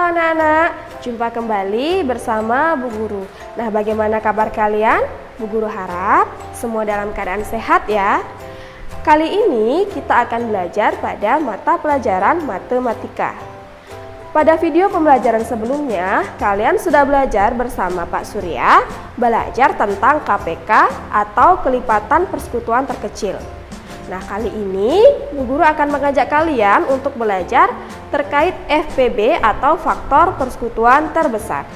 anak-anak, jumpa kembali bersama Bu Guru. Nah, bagaimana kabar kalian? Bu Guru harap semua dalam keadaan sehat ya. Kali ini kita akan belajar pada mata pelajaran matematika. Pada video pembelajaran sebelumnya, kalian sudah belajar bersama Pak Surya belajar tentang KPK atau kelipatan persekutuan terkecil. Nah, kali ini Bu Guru akan mengajak kalian untuk belajar terkait FPB atau faktor persekutuan terbesar.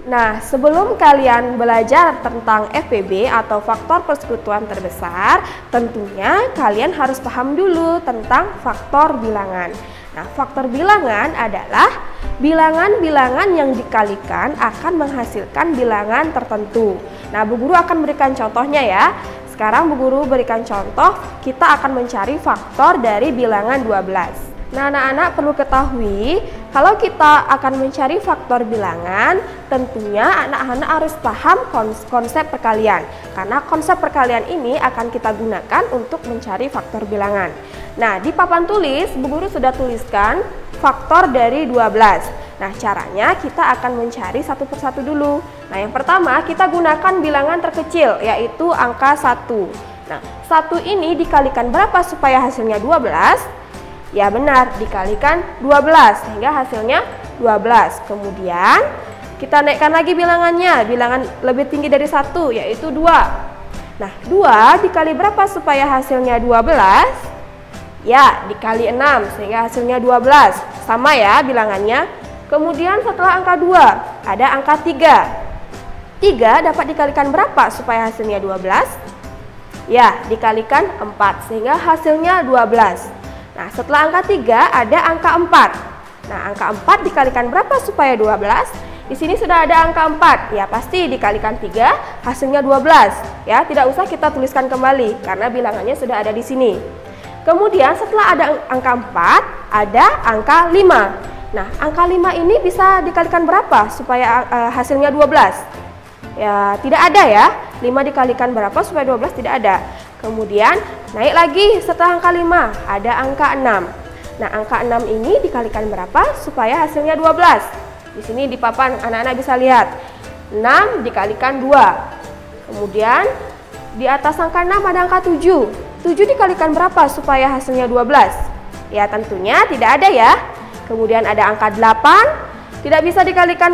Nah, sebelum kalian belajar tentang FPB atau faktor persekutuan terbesar, tentunya kalian harus paham dulu tentang faktor bilangan. Nah, faktor bilangan adalah bilangan-bilangan yang dikalikan akan menghasilkan bilangan tertentu. Nah, Bu Guru akan berikan contohnya ya. Sekarang Bu Guru berikan contoh, kita akan mencari faktor dari bilangan 12. Nah, anak-anak perlu ketahui, kalau kita akan mencari faktor bilangan, tentunya anak-anak harus paham konsep perkalian. Karena konsep perkalian ini akan kita gunakan untuk mencari faktor bilangan. Nah, di papan tulis, Bu Guru sudah tuliskan faktor dari 12. Nah, caranya kita akan mencari satu persatu dulu. Nah, yang pertama kita gunakan bilangan terkecil, yaitu angka 1. Nah, 1 ini dikalikan berapa supaya hasilnya 12? Ya benar, dikalikan 12 sehingga hasilnya 12. Kemudian kita naikkan lagi bilangannya, bilangan lebih tinggi dari 1 yaitu 2. Nah, 2 dikali berapa supaya hasilnya 12? Ya, dikali 6 sehingga hasilnya 12. Sama ya bilangannya. Kemudian setelah angka 2 ada angka 3. 3 dapat dikalikan berapa supaya hasilnya 12? Ya, dikalikan 4 sehingga hasilnya 12. Nah, setelah angka 3 ada angka 4. Nah, angka 4 dikalikan berapa supaya 12? Di sini sudah ada angka 4. Ya, pasti dikalikan 3 hasilnya 12. Ya, tidak usah kita tuliskan kembali karena bilangannya sudah ada di sini. Kemudian setelah ada angka 4 ada angka 5. Nah, angka 5 ini bisa dikalikan berapa supaya hasilnya 12? Ya, tidak ada ya. 5 dikalikan berapa supaya 12? Tidak ada. Kemudian naik lagi setelah angka 5 ada angka 6. Nah, angka 6 ini dikalikan berapa supaya hasilnya 12? Di sini di papan anak-anak bisa lihat. 6 dikalikan 2. Kemudian di atas angka 6 ada angka 7. 7 dikalikan berapa supaya hasilnya 12? Ya, tentunya tidak ada ya. Kemudian ada angka 8, tidak bisa dikalikan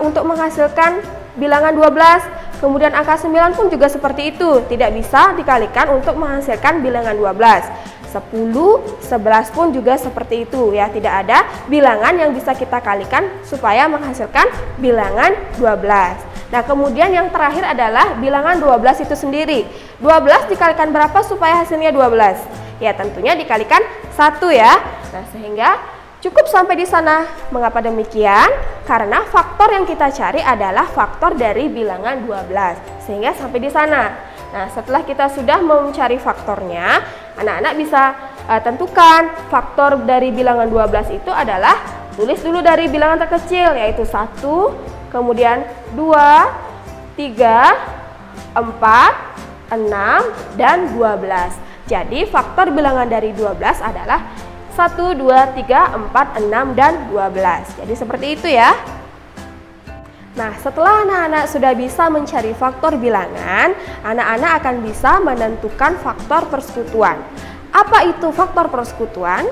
untuk menghasilkan bilangan 12. Kemudian angka 9 pun juga seperti itu, tidak bisa dikalikan untuk menghasilkan bilangan 12. 10, 11 pun juga seperti itu ya, tidak ada bilangan yang bisa kita kalikan supaya menghasilkan bilangan 12. Nah, kemudian yang terakhir adalah bilangan 12 itu sendiri. 12 dikalikan berapa supaya hasilnya 12? Ya, tentunya dikalikan 1 ya. Nah, sehingga cukup sampai di sana. Mengapa demikian? Karena faktor yang kita cari adalah faktor dari bilangan 12. Sehingga sampai di sana. Nah, setelah kita sudah mencari faktornya, anak-anak bisa tentukan faktor dari bilangan 12 itu adalah, tulis dulu dari bilangan terkecil yaitu 1, kemudian 2, 3, 4, 6, dan 12. Jadi faktor bilangan dari 12 adalah 1, 2, 3, 4, 6, dan 12. Jadi seperti itu ya. Nah, setelah anak-anak sudah bisa mencari faktor bilangan, anak-anak akan bisa menentukan faktor persekutuan. Apa itu faktor persekutuan?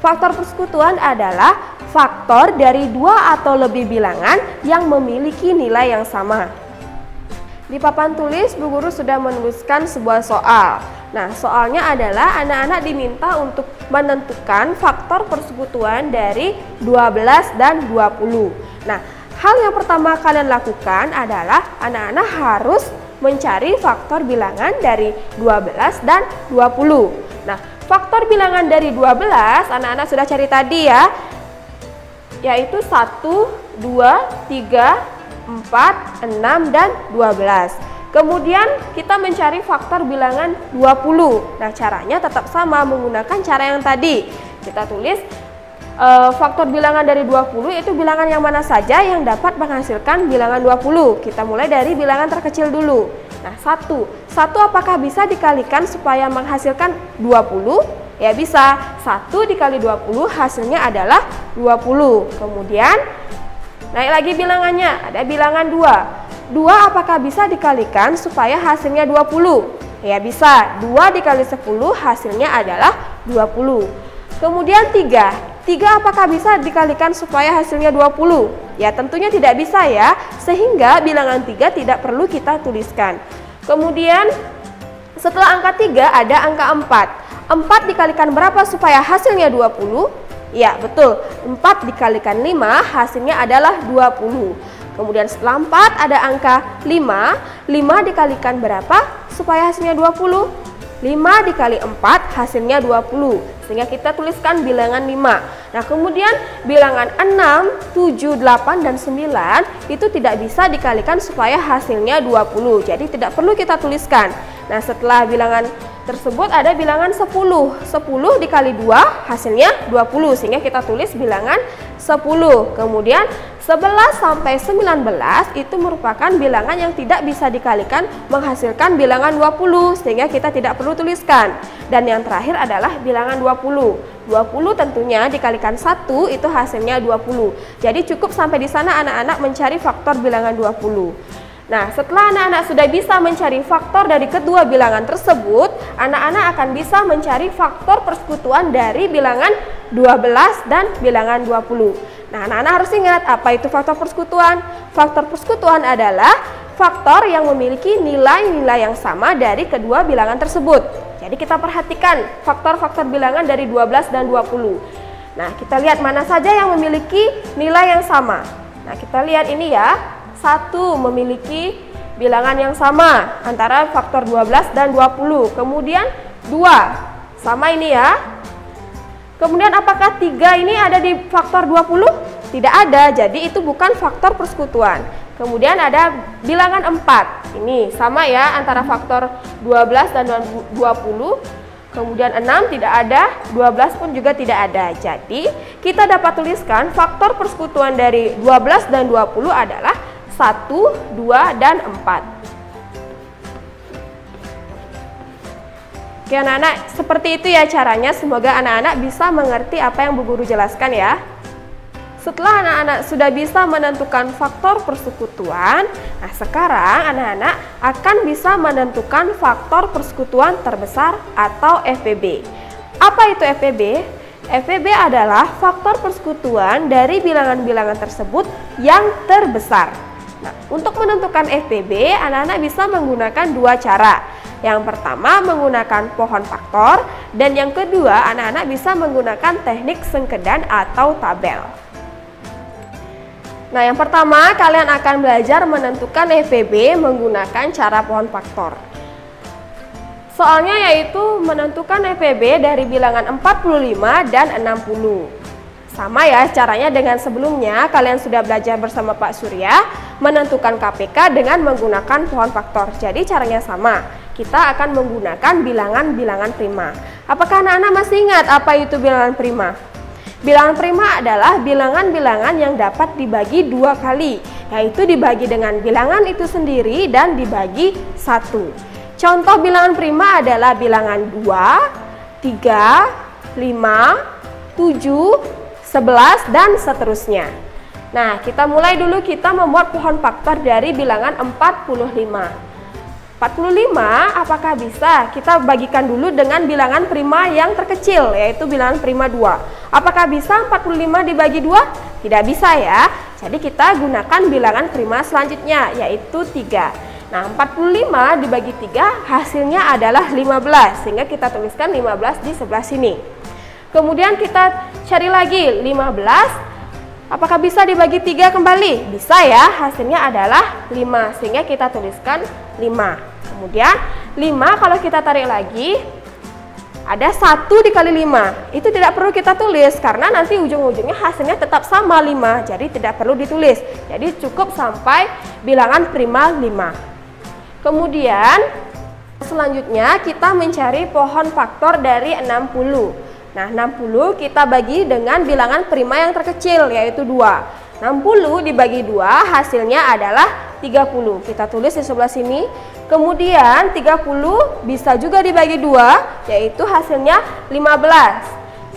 Faktor persekutuan adalah faktor dari 2 atau lebih bilangan yang memiliki nilai yang sama. Di papan tulis, Bu Guru sudah menuliskan sebuah soal. Nah, soalnya adalah anak-anak diminta untuk menentukan faktor persekutuan dari 12 dan 20. Nah, hal yang pertama kalian lakukan adalah anak-anak harus mencari faktor bilangan dari 12 dan 20. Nah, faktor bilangan dari 12 anak-anak sudah cari tadi ya, yaitu 1, 2, 3, 4, 6, dan 12. Kemudian kita mencari faktor bilangan 20. Nah, caranya tetap sama, menggunakan cara yang tadi. Kita tulis faktor bilangan dari 20 itu bilangan yang mana saja yang dapat menghasilkan bilangan 20. Kita mulai dari bilangan terkecil dulu. Nah, 1 apakah bisa dikalikan supaya menghasilkan 20? Ya bisa, 1 dikali 20 hasilnya adalah 20. Kemudian naik lagi bilangannya, ada bilangan 2. 2 apakah bisa dikalikan supaya hasilnya 20? Ya bisa, 2 dikali 10 hasilnya adalah 20. Kemudian 3 apakah bisa dikalikan supaya hasilnya 20? Ya tentunya tidak bisa ya, sehingga bilangan 3 tidak perlu kita tuliskan. Kemudian setelah angka 3 ada angka 4. 4 dikalikan berapa supaya hasilnya 20? Ya betul, 4 dikalikan 5 hasilnya adalah 20. Kemudian setelah 4 ada angka 5. 5 dikalikan berapa supaya hasilnya 20? 5 dikali 4 hasilnya 20, sehingga kita tuliskan bilangan 5. Nah kemudian bilangan 6, 7, 8, dan 9 itu tidak bisa dikalikan supaya hasilnya 20, jadi tidak perlu kita tuliskan. Nah setelah bilangan tersebut ada bilangan 10. 10 dikali 2 hasilnya 20, sehingga kita tulis bilangan 10. Kemudian 11 sampai 19 itu merupakan bilangan yang tidak bisa dikalikan menghasilkan bilangan 20, sehingga kita tidak perlu tuliskan. Dan yang terakhir adalah bilangan 20. 20 tentunya dikalikan 1 itu hasilnya 20. Jadi cukup sampai di sana anak-anak mencari faktor bilangan 20. Nah, setelah anak-anak sudah bisa mencari faktor dari kedua bilangan tersebut, anak-anak akan bisa mencari faktor persekutuan dari bilangan 12 dan bilangan 20. Nah, anak-anak harus ingat apa itu faktor persekutuan. Faktor persekutuan adalah faktor yang memiliki nilai-nilai yang sama dari kedua bilangan tersebut. Jadi kita perhatikan faktor-faktor bilangan dari 12 dan 20. Nah, kita lihat mana saja yang memiliki nilai yang sama. Nah, kita lihat ini ya. 1 memiliki bilangan yang sama antara faktor 12 dan 20. Kemudian 2 sama ini ya. Kemudian apakah 3 ini ada di faktor 20? Tidak ada, jadi itu bukan faktor persekutuan. Kemudian ada bilangan 4. Ini sama ya antara faktor 12 dan 20. Kemudian 6 tidak ada, 12 pun juga tidak ada. Jadi kita dapat tuliskan faktor persekutuan dari 12 dan 20 adalah 1, 2, dan 4. Oke anak-anak, seperti itu ya caranya. Semoga anak-anak bisa mengerti apa yang Bu Guru jelaskan ya. Setelah anak-anak sudah bisa menentukan faktor persekutuan, nah sekarang anak-anak akan bisa menentukan faktor persekutuan terbesar atau FPB. Apa itu FPB? FPB adalah faktor persekutuan dari bilangan-bilangan tersebut yang terbesar. Nah, untuk menentukan FPB, anak-anak bisa menggunakan 2 cara. Yang pertama menggunakan pohon faktor, dan yang kedua anak-anak bisa menggunakan teknik sengkedan atau tabel. Nah, yang pertama kalian akan belajar menentukan FPB menggunakan cara pohon faktor. Soalnya yaitu menentukan FPB dari bilangan 45 dan 60. Sama ya caranya dengan sebelumnya, kalian sudah belajar bersama Pak Surya menentukan KPK dengan menggunakan pohon faktor. Jadi caranya sama, kita akan menggunakan bilangan-bilangan prima. Apakah anak-anak masih ingat apa itu bilangan prima? Bilangan prima adalah bilangan-bilangan yang dapat dibagi 2 kali, yaitu dibagi dengan bilangan itu sendiri dan dibagi 1. Contoh bilangan prima adalah bilangan 2, 3, 5, 7, 11, dan seterusnya. Nah, kita mulai dulu, kita membuat pohon faktor dari bilangan 45. 45 apakah bisa? Kita bagikan dulu dengan bilangan prima yang terkecil, yaitu bilangan prima 2. Apakah bisa 45 dibagi 2? Tidak bisa ya. Jadi kita gunakan bilangan prima selanjutnya, yaitu 3. Nah, 45 dibagi 3 hasilnya adalah 15, sehingga kita tuliskan 15 di sebelah sini. Kemudian kita cari lagi 15, apakah bisa dibagi 3 kembali? Bisa ya, hasilnya adalah 5, sehingga kita tuliskan 5. Kemudian 5 kalau kita tarik lagi, ada 1 dikali 5, itu tidak perlu kita tulis, karena nanti ujung-ujungnya hasilnya tetap sama 5, jadi tidak perlu ditulis. Jadi cukup sampai bilangan prima 5. Kemudian selanjutnya kita mencari pohon faktor dari 60. Nah, 60 kita bagi dengan bilangan prima yang terkecil, yaitu 2. 60 dibagi 2 hasilnya adalah 30. Kita tulis di sebelah sini, Kemudian 30 bisa juga dibagi 2, yaitu hasilnya 15.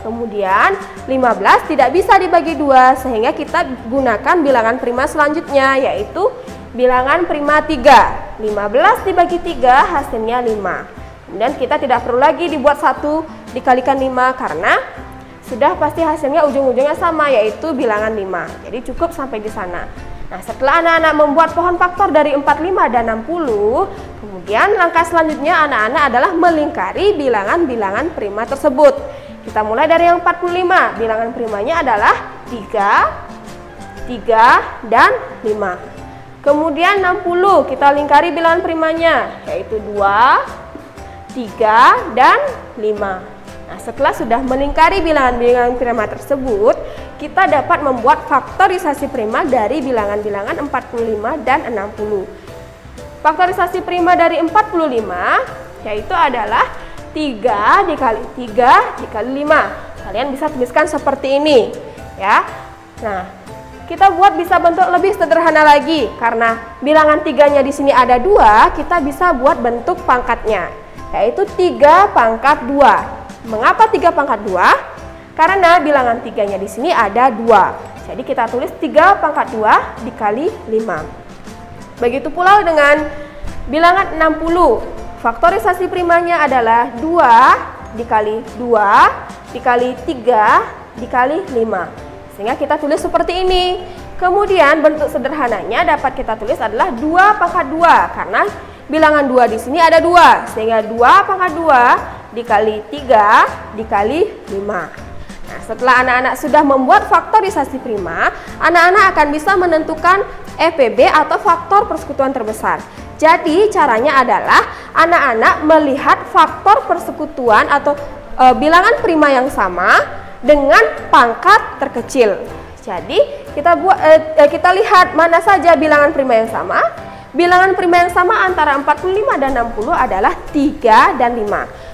Kemudian 15 tidak bisa dibagi 2, sehingga kita gunakan bilangan prima selanjutnya, yaitu bilangan prima 3. 15 dibagi 3 hasilnya 5. Kemudian kita tidak perlu lagi dibuat 1 dikalikan 5 karena sudah pasti hasilnya ujung-ujungnya sama, yaitu bilangan 5. Jadi cukup sampai di sana. Nah, setelah anak-anak membuat pohon faktor dari 45 dan 60, kemudian langkah selanjutnya anak-anak adalah melingkari bilangan-bilangan prima tersebut. Kita mulai dari yang 45, bilangan primanya adalah 3, 3, dan 5. Kemudian 60, kita lingkari bilangan primanya, yaitu 2, 3, dan 5. Nah, setelah sudah melingkari bilangan-bilangan prima tersebut, kita dapat membuat faktorisasi prima dari bilangan-bilangan 45 dan 60. Faktorisasi prima dari 45 yaitu adalah 3 dikali 3 dikali 5. Kalian bisa tuliskan seperti ini, ya. Nah, kita buat bisa bentuk lebih sederhana lagi. Karena bilangan 3-nya di sini ada 2, kita bisa buat bentuk pangkatnya, yaitu 3 pangkat 2. Mengapa 3 pangkat 2? Karena bilangan 3-nya di sini ada 2. Jadi kita tulis 3 pangkat 2 dikali 5. Begitu pula dengan bilangan 60. Faktorisasi primanya adalah 2 dikali 2 dikali 3 dikali 5. Sehingga kita tulis seperti ini. Kemudian bentuk sederhananya dapat kita tulis adalah 2 pangkat 2. Karena bilangan 2 di sini ada 2. Sehingga 2 pangkat 2 dikali 3 dikali 5. Nah, setelah anak-anak sudah membuat faktorisasi prima, anak-anak akan bisa menentukan FPB atau faktor persekutuan terbesar. Jadi caranya adalah anak-anak melihat faktor persekutuan atau bilangan prima yang sama dengan pangkat terkecil. Jadi kita lihat mana saja bilangan prima yang sama. Bilangan prima yang sama antara 45 dan 60 adalah 3 dan 5.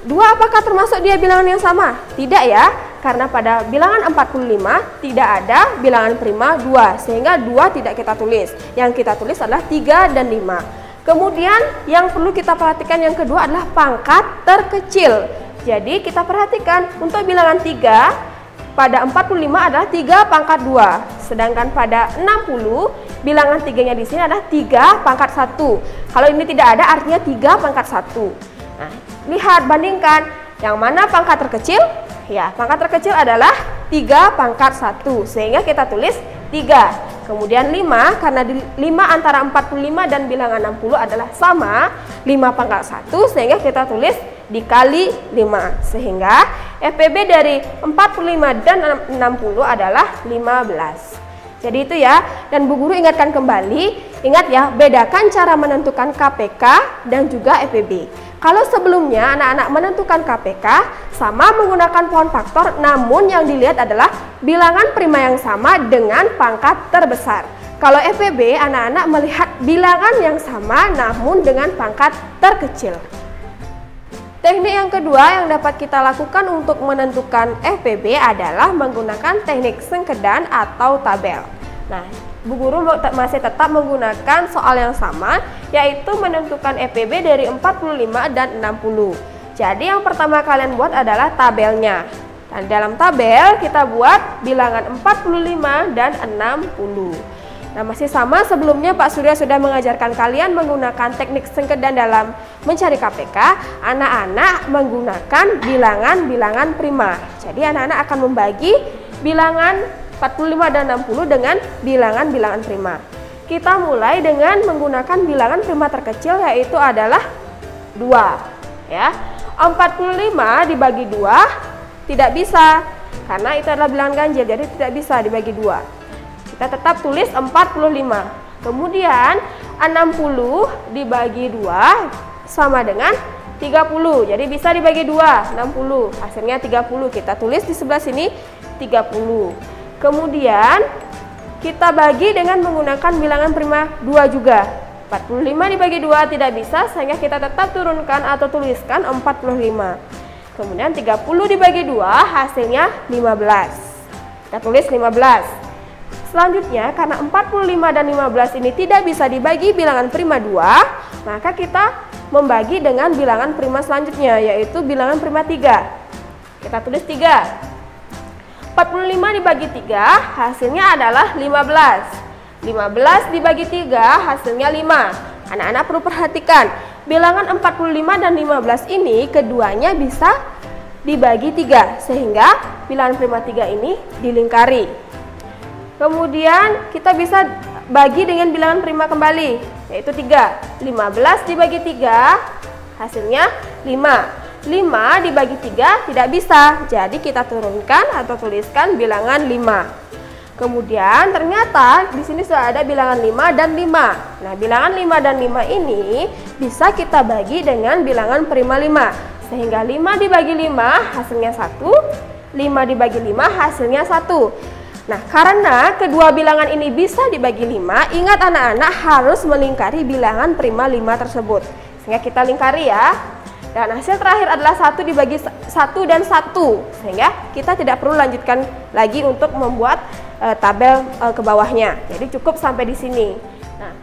2 apakah termasuk dia bilangan yang sama? Tidak ya, karena pada bilangan 45 tidak ada bilangan prima 2, sehingga 2 tidak kita tulis. Yang kita tulis adalah 3 dan 5. Kemudian yang perlu kita perhatikan yang kedua adalah pangkat terkecil. Jadi kita perhatikan untuk bilangan 3 pada 45 adalah 3 pangkat 2. Sedangkan pada 60 bilangan 3-nya di sini adalah 3 pangkat 1. Kalau ini tidak ada artinya 3 pangkat 1. Nah, lihat, bandingkan yang mana pangkat terkecil. Ya, pangkat terkecil adalah 3 pangkat 1, sehingga kita tulis 3. Kemudian 5, karena 5 antara 45 dan bilangan 60 adalah sama, 5 pangkat 1, sehingga kita tulis dikali 5. Sehingga FPB dari 45 dan 60 adalah 15. Jadi itu ya, dan Bu Guru ingatkan kembali, ingat ya, bedakan cara menentukan KPK dan juga FPB. Kalau sebelumnya anak-anak menentukan KPK sama menggunakan pohon faktor, namun yang dilihat adalah bilangan prima yang sama dengan pangkat terbesar. Kalau FPB, anak-anak melihat bilangan yang sama namun dengan pangkat terkecil. Teknik yang kedua yang dapat kita lakukan untuk menentukan FPB adalah menggunakan teknik sengkedan atau tabel. Nah, Bu Guru masih tetap menggunakan soal yang sama, yaitu menentukan FPB dari 45 dan 60. Jadi yang pertama kalian buat adalah tabelnya. Dan dalam tabel kita buat bilangan 45 dan 60. Nah, masih sama sebelumnya Pak Surya sudah mengajarkan kalian menggunakan teknik sengkedan dalam mencari KPK. Anak-anak menggunakan bilangan-bilangan prima. Jadi anak-anak akan membagi bilangan 45 dan 60 dengan bilangan-bilangan prima. Kita mulai dengan menggunakan bilangan prima terkecil, yaitu adalah 2. Ya, 45 dibagi 2 tidak bisa, karena itu adalah bilangan ganjil, jadi tidak bisa dibagi 2. Kita tetap tulis 45. Kemudian 60 dibagi 2 sama dengan 30. Jadi bisa dibagi 2, 60. Hasilnya 30. Kita tulis di sebelah sini 30. Kemudian kita bagi dengan menggunakan bilangan prima 2 juga. 45 dibagi 2 tidak bisa, sehingga kita tetap turunkan atau tuliskan 45. Kemudian 30 dibagi 2 hasilnya 15. Kita tulis 15. Selanjutnya, karena 45 dan 15 ini tidak bisa dibagi bilangan prima 2, maka kita membagi dengan bilangan prima selanjutnya, yaitu bilangan prima 3. Kita tulis 3. 45 dibagi 3 hasilnya adalah 15. 15 dibagi 3 hasilnya 5. Anak-anak perlu perhatikan, bilangan 45 dan 15 ini keduanya bisa dibagi 3, sehingga bilangan prima 3 ini dilingkari. Kemudian kita bisa bagi dengan bilangan prima kembali, yaitu 3. 15 dibagi 3 hasilnya 5. 5 dibagi 3 tidak bisa, jadi kita turunkan atau tuliskan bilangan 5. Kemudian ternyata di sini sudah ada bilangan 5 dan 5. Nah, bilangan 5 dan 5 ini bisa kita bagi dengan bilangan prima 5. Sehingga 5 dibagi 5 hasilnya 1, 5 dibagi 5 hasilnya 1. Nah, karena kedua bilangan ini bisa dibagi 5, ingat anak-anak harus melingkari bilangan prima 5 tersebut. Sehingga kita lingkari ya. Dan hasil terakhir adalah 1 dibagi 1 dan 1. Sehingga kita tidak perlu lanjutkan lagi untuk membuat tabel ke bawahnya. Jadi cukup sampai di sini. Nah,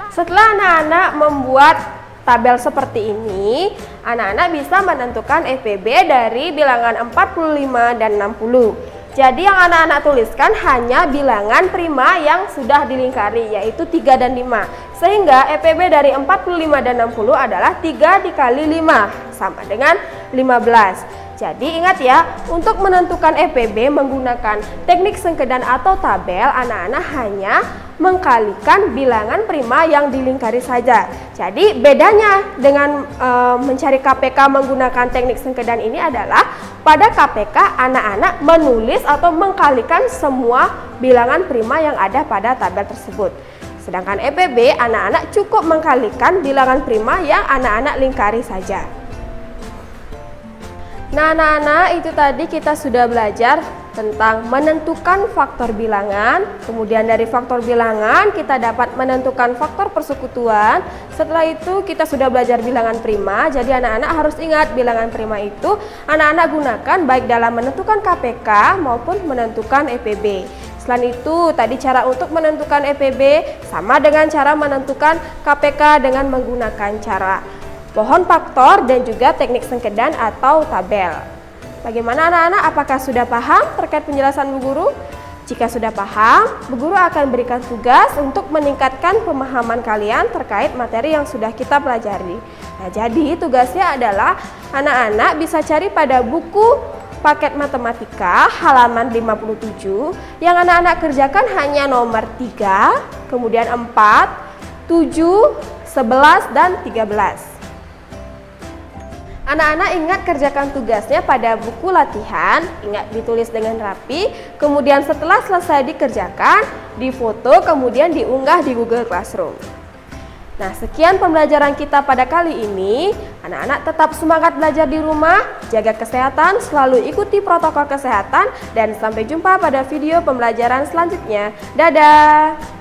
setelah anak-anak membuat tabel seperti ini, anak-anak bisa menentukan EPB dari bilangan 45 dan 60. Jadi yang anak-anak tuliskan hanya bilangan prima yang sudah dilingkari, yaitu 3 dan 5. Sehingga EPB dari 45 dan 60 adalah 3 dikali 5, sama dengan 15. Jadi ingat ya, untuk menentukan EPB menggunakan teknik sengkedan atau tabel, anak-anak hanya mengkalikan bilangan prima yang dilingkari saja. Jadi bedanya dengan mencari KPK menggunakan teknik sengkedan ini adalah pada KPK anak-anak menulis atau mengkalikan semua bilangan prima yang ada pada tabel tersebut. Sedangkan EPB anak-anak cukup mengkalikan bilangan prima yang anak-anak lingkari saja. Nah, anak-anak, itu tadi kita sudah belajar tentang menentukan faktor bilangan. Kemudian dari faktor bilangan kita dapat menentukan faktor persekutuan. Setelah itu kita sudah belajar bilangan prima. Jadi anak-anak harus ingat bilangan prima itu anak-anak gunakan baik dalam menentukan KPK maupun menentukan EPB. Selain itu, tadi cara untuk menentukan EPB sama dengan cara menentukan KPK dengan menggunakan cara pohon faktor dan juga teknik sengkedan atau tabel. Bagaimana anak-anak? Apakah sudah paham terkait penjelasan Bu Guru? Jika sudah paham, Bu Guru akan berikan tugas untuk meningkatkan pemahaman kalian terkait materi yang sudah kita pelajari. Nah, jadi tugasnya adalah anak-anak bisa cari pada buku paket matematika halaman 57 yang anak-anak kerjakan hanya nomor 3, kemudian 4, 7, 11, dan 13. Anak-anak ingat kerjakan tugasnya pada buku latihan, ingat ditulis dengan rapi, kemudian setelah selesai dikerjakan, difoto, kemudian diunggah di Google Classroom. Nah, sekian pembelajaran kita pada kali ini. Anak-anak tetap semangat belajar di rumah, jaga kesehatan, selalu ikuti protokol kesehatan, dan sampai jumpa pada video pembelajaran selanjutnya. Dadah!